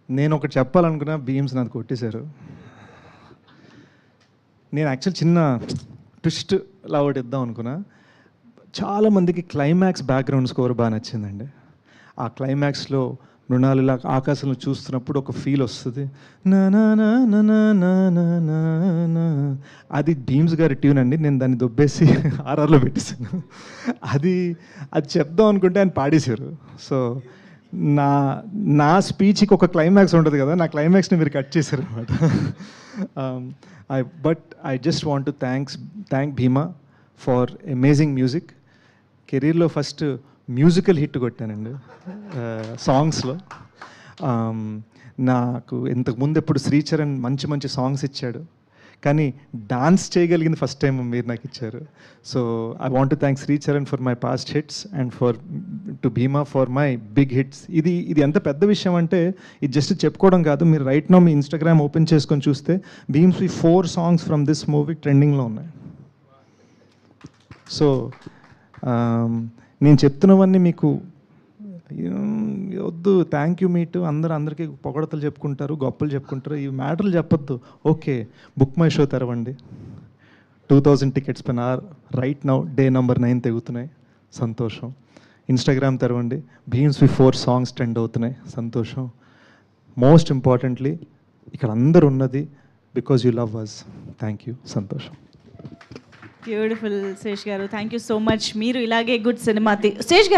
నేను ఒకటి చెప్పాలనుకున్నా, భీమ్స్ నాది కొట్టేశారు. నేను యాక్చువల్ చిన్న ట్విస్ట్ లా ఒకటి ఇద్దాం అనుకున్నా. చాలామందికి క్లైమాక్స్ బ్యాక్గ్రౌండ్ స్కోర్ బాగా నచ్చిందండి. ఆ క్లైమాక్స్లో మృణాలులా ఆకాశంలో చూస్తున్నప్పుడు ఒక ఫీల్ వస్తుంది. నా నా నా నా నా నా నా నా నా. అది భీమ్స్ గారి ట్యూన్ అండి. నేను దాన్ని దొబ్బేసి ఆర్ఆర్లో పెట్టేశాను. అది చెప్దాం అనుకుంటే ఆయన పాడేశారు. సో నా స్పీచ్కి ఒక క్లైమాక్స్ ఉంటుంది కదా, నా క్లైమాక్స్ని మీరు కట్ చేశారు అనమాట. But I just want to thank Bhima for amazing music. కెరీర్లో ఫస్ట్ మ్యూజికల్ హిట్ కొట్టానండి సాంగ్స్లో. నాకు ఇంతకుముందు ఎప్పుడు శ్రీచరణ్ మంచి మంచి సాంగ్స్ ఇచ్చాడు, కానీ డాన్స్ చేయగలిగింది ఫస్ట్ టైం మీరు నాకు ఇచ్చారు. So I want to thank Sricharan for my past hits and to Bheema for my big hits. ఇది ఎంత పెద్ద విషయం అంటే ఇది జస్ట్ చెప్పుకోవడం కాదు. మీరు రైట్ నౌ మీ ఇన్స్టాగ్రామ్ ఓపెన్ చేసుకొని చూస్తే భీమ్స్వి 4 సాంగ్స్ ఫ్రమ్ దిస్ మూవీ ట్రెండింగ్లో ఉన్నాయి. సో నేను చెప్తున్నవన్నీ మీకు వద్దు, థ్యాంక్ యూ మీటు అందరికీ పొగడతలు చెప్పుకుంటారు, గొప్పలు చెప్పుకుంటారు, ఈ మ్యాటర్లు చెప్పొద్దు. ఓకే, బుక్ మై షో తెరవండి. 2000 టికెట్స్ పైన రైట్ నౌ డే నెంబర్ 9 తెగుతున్నాయి, సంతోషం. ఇన్స్టాగ్రామ్ తెరవండి, భీమ్స్వి 4 సాంగ్స్ ట్రెండ్ అవుతున్నాయి, సంతోషం. మోస్ట్ ఇంపార్టెంట్లీ ఇక్కడ అందరు ఉన్నది because you love us. Thank you, సంతోషం. Beautiful Sesh garu, thank you so much. మీరు ఇలాగే గుడ్ సినిమా శేష్ గారు